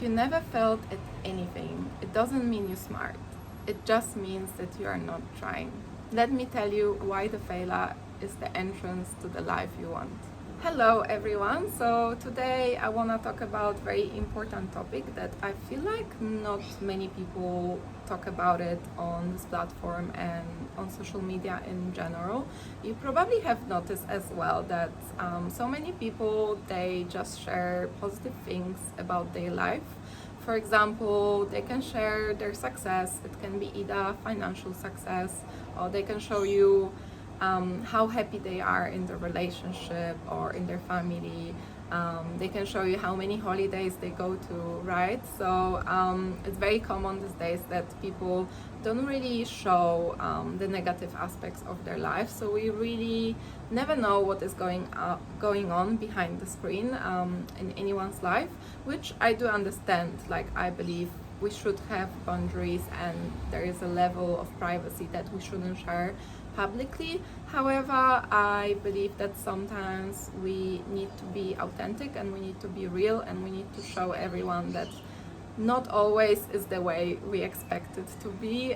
You never failed at anything. It doesn't mean you're smart. It just means that you are not trying. Let me tell you why the failure is the entrance to the life you want. Hello everyone. So today I want to talk about very important topic that I feel like not many people talk about it on this platform and on social media in general. You probably have noticed as well that so many people, they just share positive things about their life. For example, they can share their success. It can be either financial success, or they can show you how happy they are in their relationship or in their family. They can show you how many holidays they go to, right? So it's very common these days that people don't really show the negative aspects of their life. So we really never know what is going on behind the screen in anyone's life, which I do understand. Like, I believe we should have boundaries and there is a level of privacy that we shouldn't share publicly. However, I believe that sometimes we need to be authentic and we need to be real and we need to show everyone that not always is the way we expect it to be,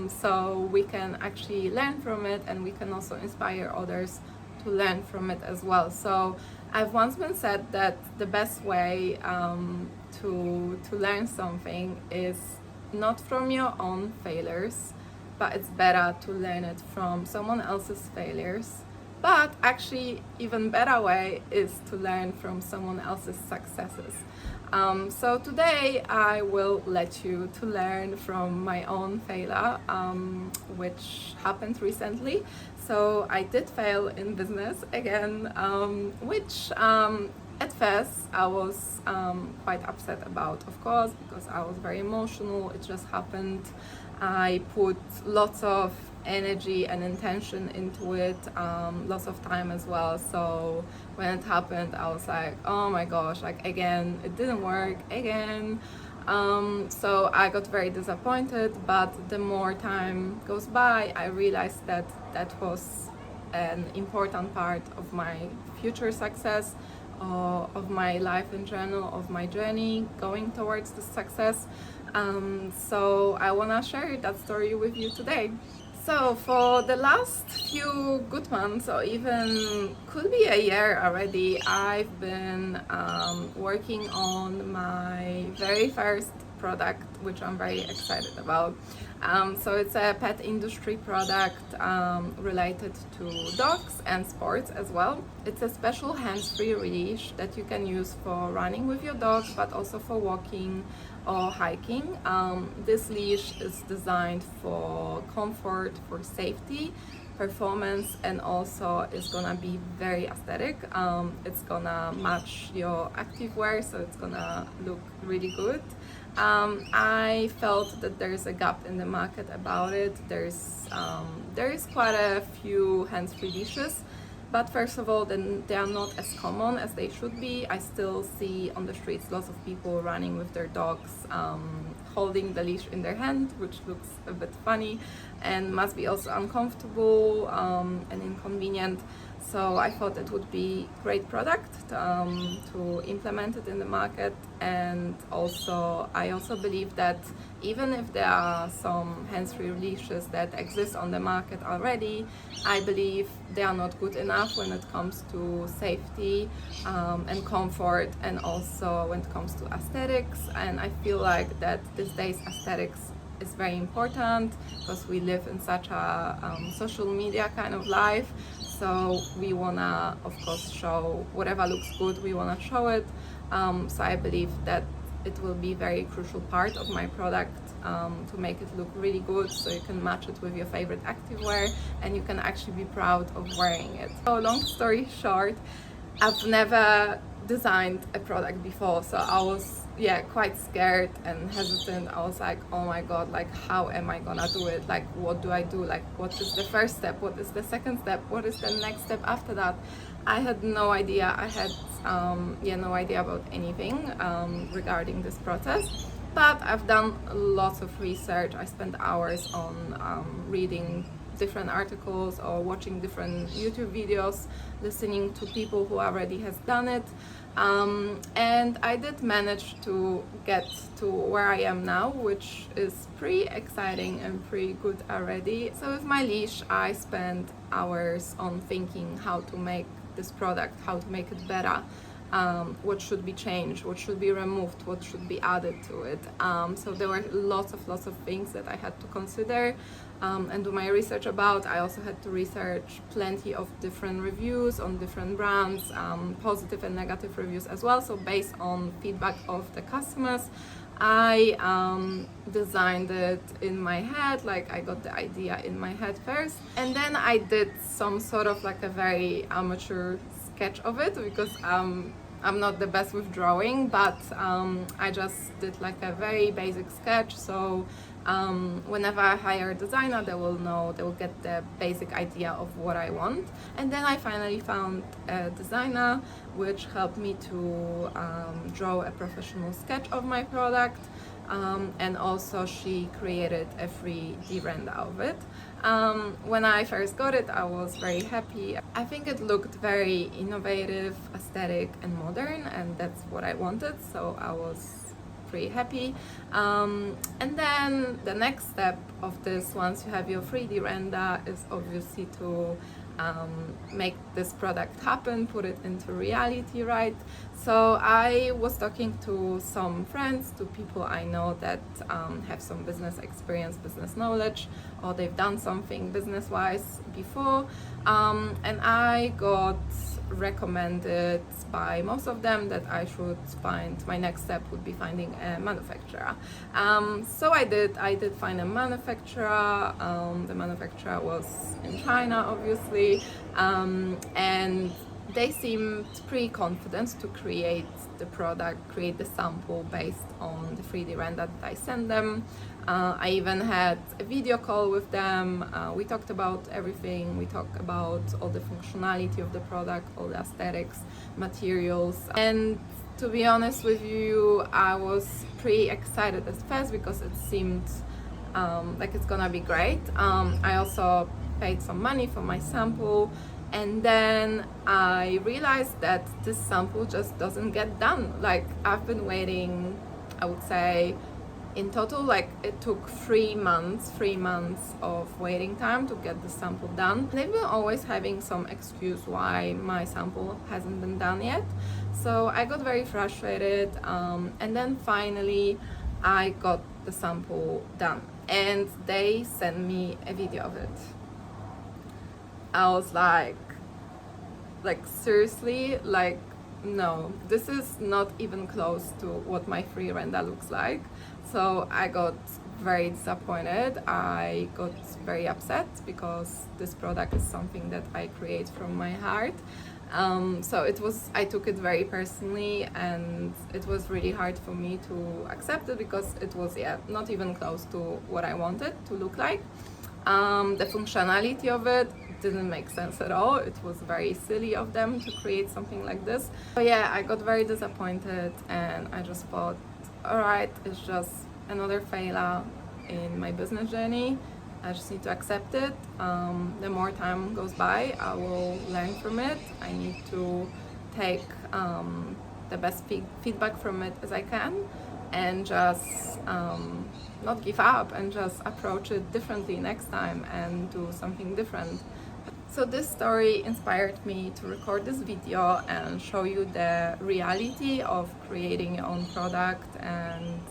so we can actually learn from it and we can also inspire others to learn from it as well. So I've once been said that the best way to learn something is not from your own failures, but it's better to learn it from someone else's failures. But actually, even better way is to learn from someone else's successes. So today I will let you to learn from my own failure, which happened recently. So I did fail in business again, which at first I was quite upset about, of course, because I was very emotional. It just happened. I put lots of energy and intention into it, lots of time as well. So when it happened, I was like, oh my gosh, like again, it didn't work again. So I got very disappointed, but the more time goes by, I realized that that was an important part of my future success, of my life in general, of my journey going towards the success. So I want to share that story with you today. So for the last few good months, or even could be a year already, I've been working on my very first product, which I'm very excited about. So it's a pet industry product related to dogs and sports as well. It's a special hands-free leash that you can use for running with your dog, but also for walking or hiking. This leash is designed for comfort, for safety, performance, and also is gonna be very aesthetic. It's gonna match your activewear, so it's gonna look really good. I felt that there's a gap in the market about it. There is quite a few hands-free leashes, but first of all, then they are not as common as they should be. I still see on the streets lots of people running with their dogs, holding the leash in their hand, which looks a bit funny and must be also uncomfortable and inconvenient. So I thought it would be great product to implement it in the market. And also I also believe that even if there are some hands-free leashes that exist on the market already, I believe they are not good enough when it comes to safety and comfort, and also when it comes to aesthetics. And I feel like that these days aesthetics is very important because we live in such a social media kind of life. So we wanna, of course, show whatever looks good, we wanna show it. So I believe that it will be very crucial part of my product to make it look really good, so you can match it with your favorite activewear and you can actually be proud of wearing it. So long story short, I've never designed a product before, so I was quite scared and hesitant. I was like, oh my god, like how am I gonna do it? Like what do I do? Like what is the first step? What is the second step? What is the next step after that? I had no idea. I had no idea about anything regarding this process. But I've done lots of research. I spent hours on reading different articles or watching different YouTube videos, listening to people who already has done it. And I did manage to get to where I am now, which is pretty exciting and pretty good already. So with my leash, I spent hours on thinking how to make this product, how to make it better, what should be changed, what should be removed, what should be added to it. So there were lots of things that I had to consider and do my research about. I also had to research plenty of different reviews on different brands, positive and negative reviews as well. So based on feedback of the customers, I designed it in my head, like I got the idea in my head first, and then I did some sort of like a very amateur sketch of it, because I'm not the best with drawing, but I just did like a very basic sketch. So whenever I hire a designer, they will get the basic idea of what I want. And then I finally found a designer which helped me to draw a professional sketch of my product. And also she created a 3D render of it. When I first got it, I was very happy. I think it looked very innovative, aesthetic and modern, and that's what I wanted, so I was pretty happy. And then the next step of this, once you have your 3D render, is obviously to make this product happen, put it into reality, right? So I was talking to some friends, to people I know that have some business experience, business knowledge, or they've done something business-wise before, and I got recommended by most of them that I should find, my next step would be finding a manufacturer. So I did find a manufacturer. The manufacturer was in China, obviously, and they seemed pretty confident to create the product, create the sample based on the 3D render that I sent them. I even had a video call with them. We talked about everything. We talked about all the functionality of the product, all the aesthetics, materials. And to be honest with you, I was pretty excited at first because it seemed like it's gonna be great. I also paid some money for my sample. And then I realized that this sample just doesn't get done. Like, I've been waiting, I would say, in total, like it took 3 months of waiting time to get the sample done. They've been always having some excuse why my sample hasn't been done yet. So I got very frustrated, and then finally I got the sample done, and they sent me a video of it. I was like seriously, like, no, this is not even close to what my free render looks like. So I got very disappointed. I got very upset because this product is something that I create from my heart. So I took it very personally, and it was really hard for me to accept it because it was, not even close to what I wanted to look like. The functionality of it didn't make sense at all. It was very silly of them to create something like this. So yeah, I got very disappointed, and I just thought, alright, it's just another failure in my business journey. I just need to accept it. The more time goes by, I will learn from it. I need to take the best feedback from it as I can, and just not give up, and just approach it differently next time and do something different. So this story inspired me to record this video and show you the reality of creating your own product and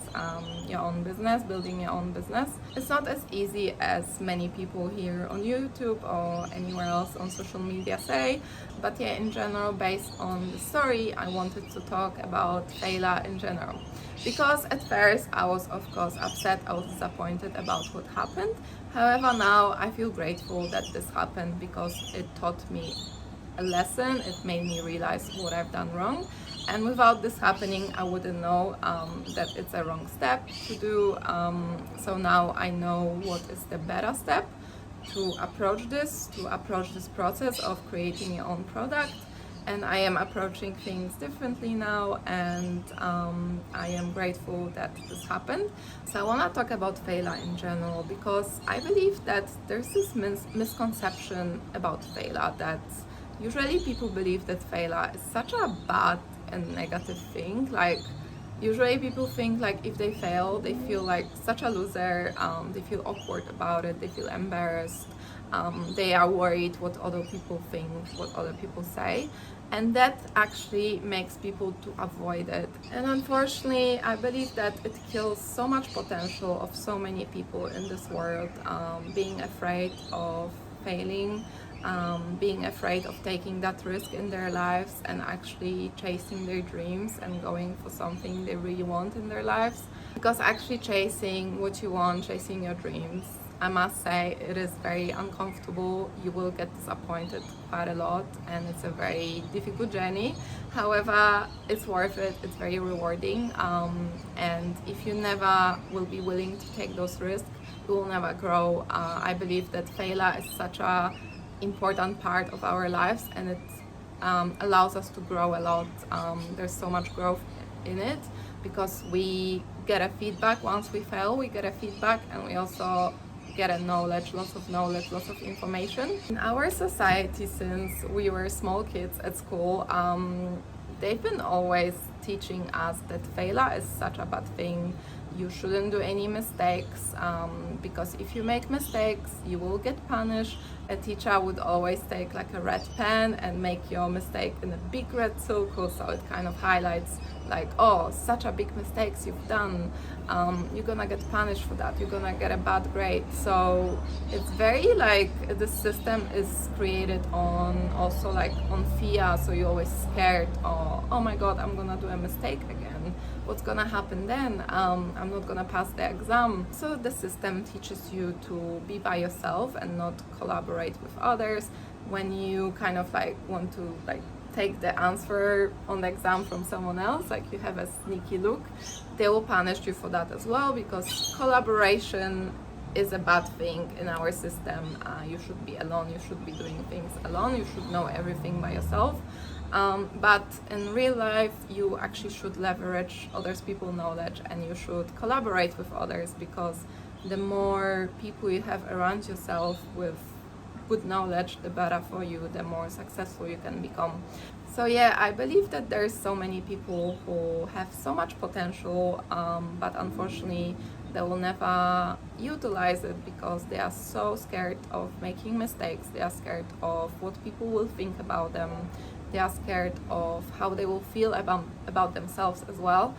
your own business, building your own business. It's not as easy as many people here on YouTube or anywhere else on social media say, but yeah, in general, based on the story, I wanted to talk about failure in general. Because at first I was, of course, upset, I was disappointed about what happened. However, now I feel grateful that this happened because it taught me a lesson. It made me realize what I've done wrong. And without this happening, I wouldn't know that it's a wrong step to do. So now I know what is the better step to approach this process of creating your own product. And I am approaching things differently now, and I am grateful that this happened. So I want to talk about failure in general, because I believe that there's this misconception about failure, that usually people believe that failure is such a bad a negative thing. Like, usually people think like if they fail, they feel like such a loser, they feel awkward about it, they feel embarrassed, they are worried what other people think, what other people say, and that actually makes people to avoid it. And unfortunately, I believe that it kills so much potential of so many people in this world, being afraid of failing, being afraid of taking that risk in their lives and actually chasing their dreams and going for something they really want in their lives. Because actually chasing what you want, chasing your dreams, I must say it is very uncomfortable. You will get disappointed quite a lot and it's a very difficult journey. However, it's worth it, it's very rewarding, and if you never will be willing to take those risks, you will never grow. I believe that failure is such a important part of our lives and it allows us to grow a lot. There's so much growth in it because we get a feedback. Once we fail, we get a feedback, and we also get a knowledge, lots of information. In our society, since we were small kids at school, they've been always teaching us that failure is such a bad thing. You shouldn't do any mistakes, because if you make mistakes, you will get punished. A teacher would always take like a red pen and make your mistake in a big red circle, so it kind of highlights like, oh, such a big mistakes you've done, you're gonna get punished for that, you're gonna get a bad grade. So it's very like the system is created on also like on fear, so you're always scared, oh my god, I'm gonna do a mistake again, what's gonna happen then, I'm not gonna pass the exam. So the system teaches you to be by yourself and not collaborate with others. When you kind of like want to like take the answer on the exam from someone else, like you have a sneaky look, they will punish you for that as well, because collaboration is a bad thing in our system. You should be alone, you should be doing things alone, you should know everything by yourself. But in real life, you actually should leverage others people's knowledge and you should collaborate with others, because the more people you have around yourself with good knowledge, the better for you, the more successful you can become. So yeah, I believe that there's so many people who have so much potential, but unfortunately they will never utilize it because they are so scared of making mistakes, they are scared of what people will think about them, they are scared of how they will feel about themselves as well.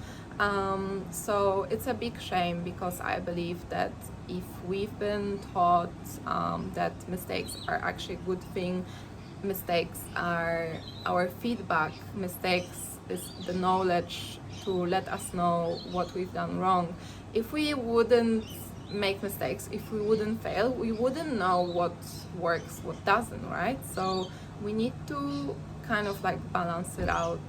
So it's a big shame, because I believe that if we've been taught that mistakes are actually a good thing, mistakes are our feedback, mistakes is the knowledge to let us know what we've done wrong. If we wouldn't make mistakes, if we wouldn't fail, we wouldn't know what works, what doesn't, right? So we need to kind of like balance it out.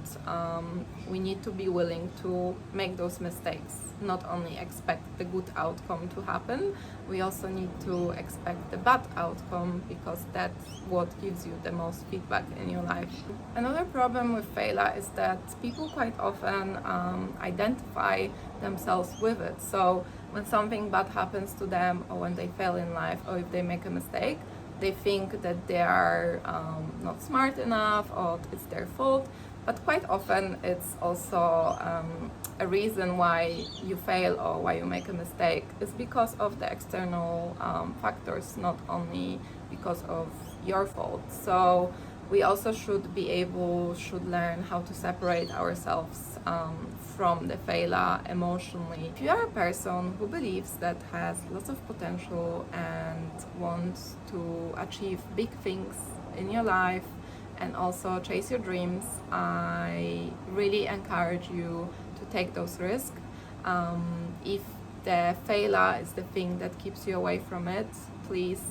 We need to be willing to make those mistakes, not only expect the good outcome to happen, we also need to expect the bad outcome, because that's what gives you the most feedback in your life. Another problem with failure is that people quite often identify themselves with it. So when something bad happens to them, or when they fail in life, or if they make a mistake, they think that they are not smart enough, or it's their fault. But quite often it's also a reason why you fail or why you make a mistake is because of the external factors, not only because of your fault. So we also should learn how to separate ourselves from the failure emotionally. If you are a person who believes that has lots of potential and wants to achieve big things in your life and also chase your dreams, I really encourage you to take those risks. If the failure is the thing that keeps you away from it, please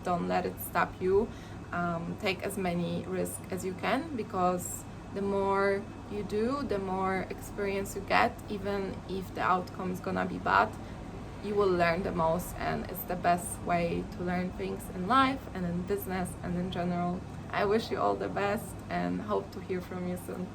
don't let it stop you. Take as many risks as you can, because the more you do, the more experience you get. Even if the outcome is gonna be bad, you will learn the most, and it's the best way to learn things in life and in business and in general. I wish you all the best and hope to hear from you soon.